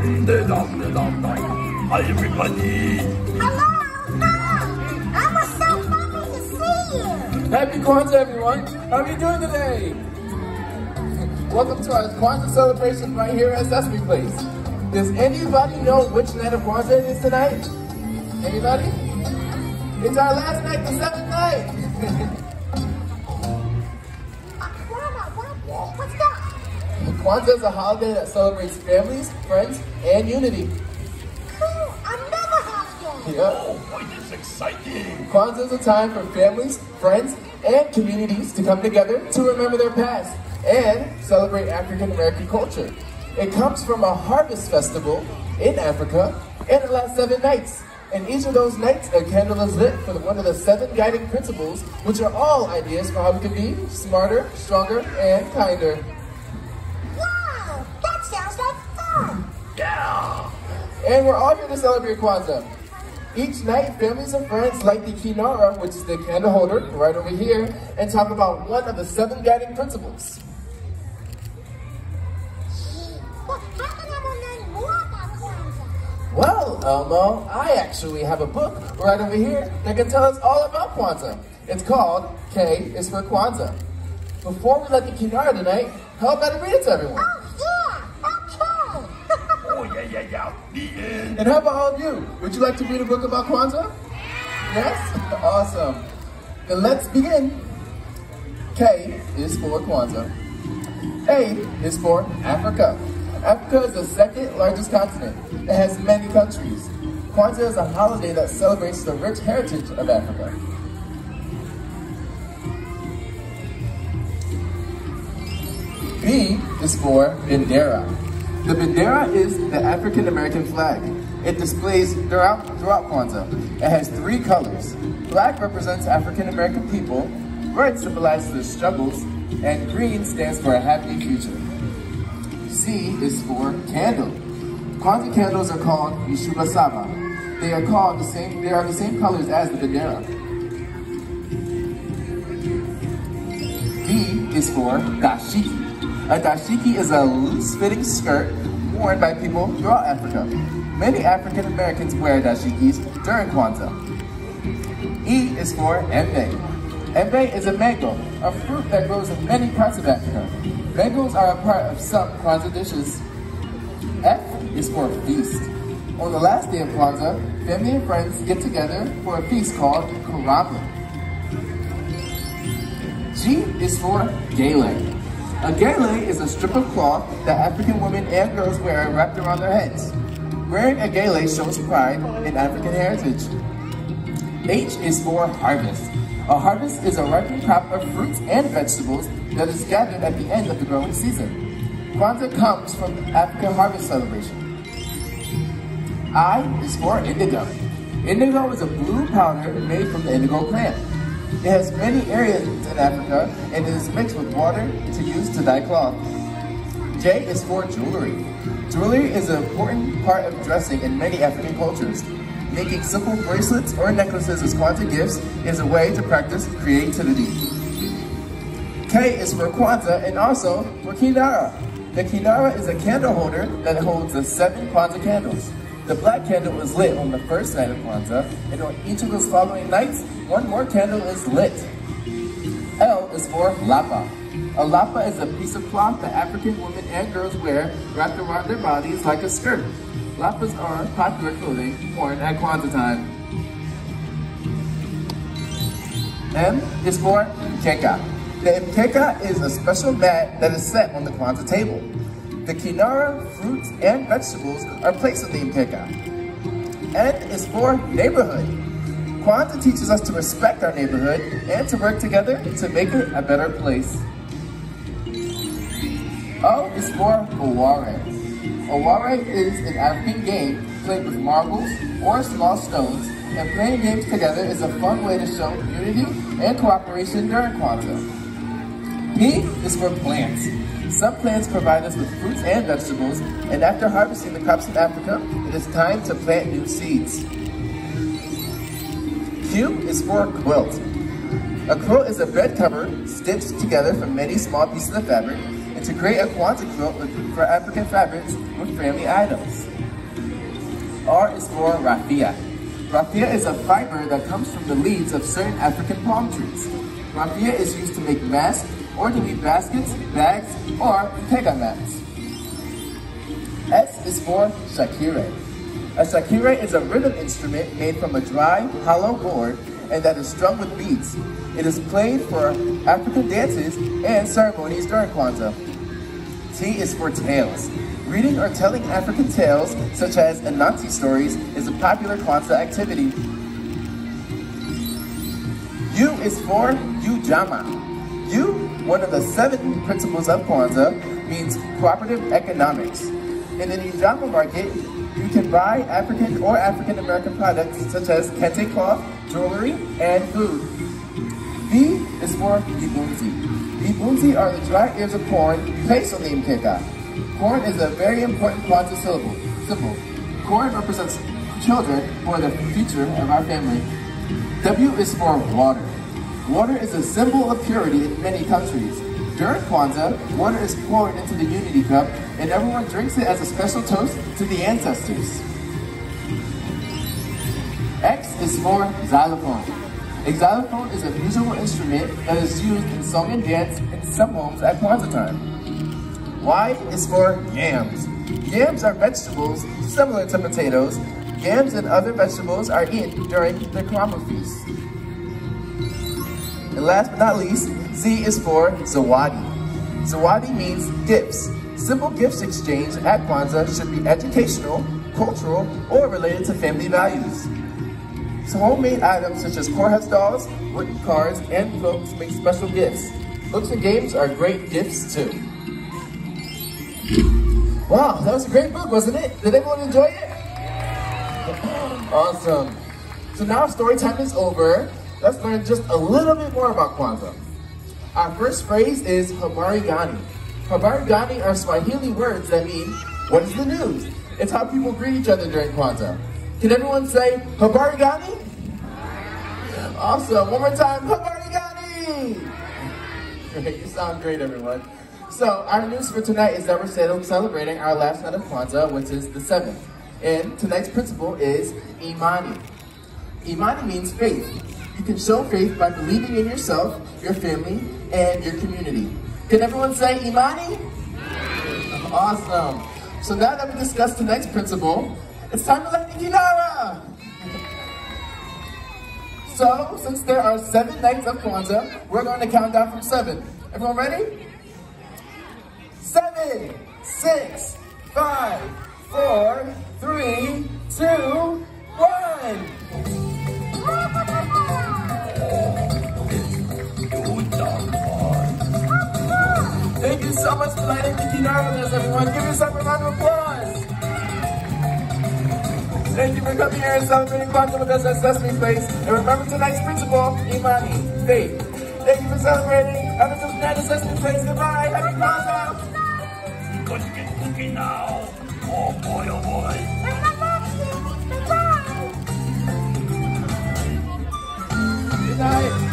Hi, everybody. Hello. I was so happy to see you. Happy Kwanzaa, everyone. How are you doing today? Welcome to our Kwanzaa celebration right here at Sesame Place. Does anybody know which night of Kwanzaa it is tonight? Anybody? It's our last night, the seventh night. What's that? Kwanzaa is a holiday that celebrates families, friends, and unity. Cool. Another holiday. Yeah. Oh, boy, this is exciting. Kwanzaa is a time for families, friends, and communities to come together to remember their past and celebrate African American culture. It comes from a harvest festival in Africa and it lasts 7 nights. And each of those nights, a candle is lit for one of the 7 guiding principles, which are all ideas for how we can be smarter, stronger, and kinder. Wow, that sounds like fun. Yeah. And we're all here to celebrate Kwanzaa. Each night, families and friends light the kinara, which is the candle holder, right over here, and talk about one of the 7 guiding principles. Well, how can I learn more about Kwanzaa? Well, Elmo, I actually have a book right over here that can tell us all about Kwanzaa. It's called K is for Kwanzaa. Before we light the kinara tonight, how about I read it to everyone? Oh, yeah, okay. Oh, yeah. Yeah. And how about all of you? Would you like to read a book about Kwanzaa? Yes? Awesome. Then let's begin. K is for Kwanzaa. A is for Africa. Africa is the 2nd largest continent. It has many countries. Kwanzaa is a holiday that celebrates the rich heritage of Africa. B is for Bendera. The Bendera is the African American flag. It displays throughout Kwanzaa. It has 3 colors. Black represents African American people, red symbolizes their struggles, and green stands for a happy future. C is for candle. Kwanzaa candles are called Yishuba Saba. They are the same colors as the Bendera. D is for dashiki. A dashiki is a loose-fitting skirt worn by people throughout Africa. Many African Americans wear dashikis during Kwanzaa. E is for embe. Embe is a mango, a fruit that grows in many parts of Africa. Mangoes are a part of some Kwanzaa dishes. F is for feast. On the last day of Kwanzaa, family and friends get together for a feast called Karamba. G is for gele. A gele is a strip of cloth that African women and girls wear wrapped around their heads. Wearing a gele shows pride in African heritage. H is for harvest. A harvest is a ripened crop of fruits and vegetables that is gathered at the end of the growing season. Kwanzaa comes from the African harvest celebration. I is for indigo. Indigo is a blue powder made from the indigo plant. It has many areas in Africa and it is mixed with water to use to dye cloth. J is for jewelry. Jewelry is an important part of dressing in many African cultures. Making simple bracelets or necklaces as Kwanzaa gifts is a way to practice creativity. K is for Kwanzaa and also for kinara. The kinara is a candle holder that holds the 7 Kwanzaa candles. The black candle is lit on the first night of Kwanzaa, and on each of those following nights, 1 more candle is lit. L is for lapa. A lapa is a piece of cloth that African women and girls wear wrapped around their bodies like a skirt. Lapas are popular clothing worn at Kwanzaa time. M is for mkeka. The mkeka is a special mat that is set on the Kwanzaa table. The kinara, fruits, and vegetables are placed on the mkeka. N is for neighborhood. Kwanzaa teaches us to respect our neighborhood and to work together to make it a better place. O is for Oware. Oware is an African game played with marbles or small stones, and playing games together is a fun way to show unity and cooperation during Kwanzaa. P is for plants. Some plants provide us with fruits and vegetables, and after harvesting the crops in Africa, it is time to plant new seeds. Q is for quilt. A quilt is a bed cover stitched together from many small pieces of fabric. It to create a Kwanzaa quilt for African fabrics with family items. R is for raffia. Raffia is a fiber that comes from the leaves of certain African palm trees. Raffia is used to make masks or to weave baskets, bags, or pega mats. S is for shakire. A shakire is a rhythm instrument made from a dry, hollow board and that is strung with beads. It is played for African dances and ceremonies during Kwanzaa. T is for tales. Reading or telling African tales, such as Anansi stories, is a popular Kwanzaa activity. U is for Ujamaa. U, one of the 7 principles of Kwanzaa, means cooperative economics. In an Ujamaa market, you can buy African or African American products such as kente cloth, jewelry, and food. V is for Vibunzi. Vibunzi are the dry ears of corn placed on the mkeka. Corn is a very important Kwanzaa symbol. Corn represents children who are the future of our family. W is for water. Water is a symbol of purity in many countries. During Kwanzaa, water is poured into the unity cup and everyone drinks it as a special toast to the ancestors. X is for xylophone. A xylophone is a musical instrument that is used in song and dance in some homes at Kwanzaa time. Y is for yams. Yams are vegetables similar to potatoes. Yams and other vegetables are eaten during the Kwanzaa feast. And last but not least, Z is for zawadi. Zawadi means gifts. Simple gifts exchanged at Kwanzaa should be educational, cultural, or related to family values. So homemade items such as Korhas dolls, wooden cards, and books make special gifts. Books and games are great gifts too. Wow, that was a great book, wasn't it? Did everyone enjoy it? Awesome. So now story time is over. Let's learn just a little bit more about Kwanzaa. Our first phrase is habari gani. Habari gani are Swahili words that mean, what is the news? It's how people greet each other during Kwanzaa. Can everyone say, habari gani? Awesome, one more time, habari gani! Great, you sound great, everyone. So, our news for tonight is that we're celebrating our last night of Kwanzaa, which is the 7th. And tonight's principle is imani. Imani means faith. You can show faith by believing in yourself, your family, and your community. Can everyone say imani? Awesome. So now that we discussed tonight's principle, it's time to let the kinara! So, since there are 7 nights of Kwanzaa, we're going to count down from 7. Everyone ready? 7, 6, 5, 4, 3, 2, 1. Thank you so much for lighting the kinara with us, everyone. Give yourself a round of applause. Thank you for coming here and celebrating Kwanzaa with us at Sesame Place. And remember tonight's principle, imani, faith. Thank you for celebrating. Have a good night at Sesame Place. Goodbye. Happy Kwanzaa. You're gonna get cookie now. Oh boy, oh boy. Bye. Good night.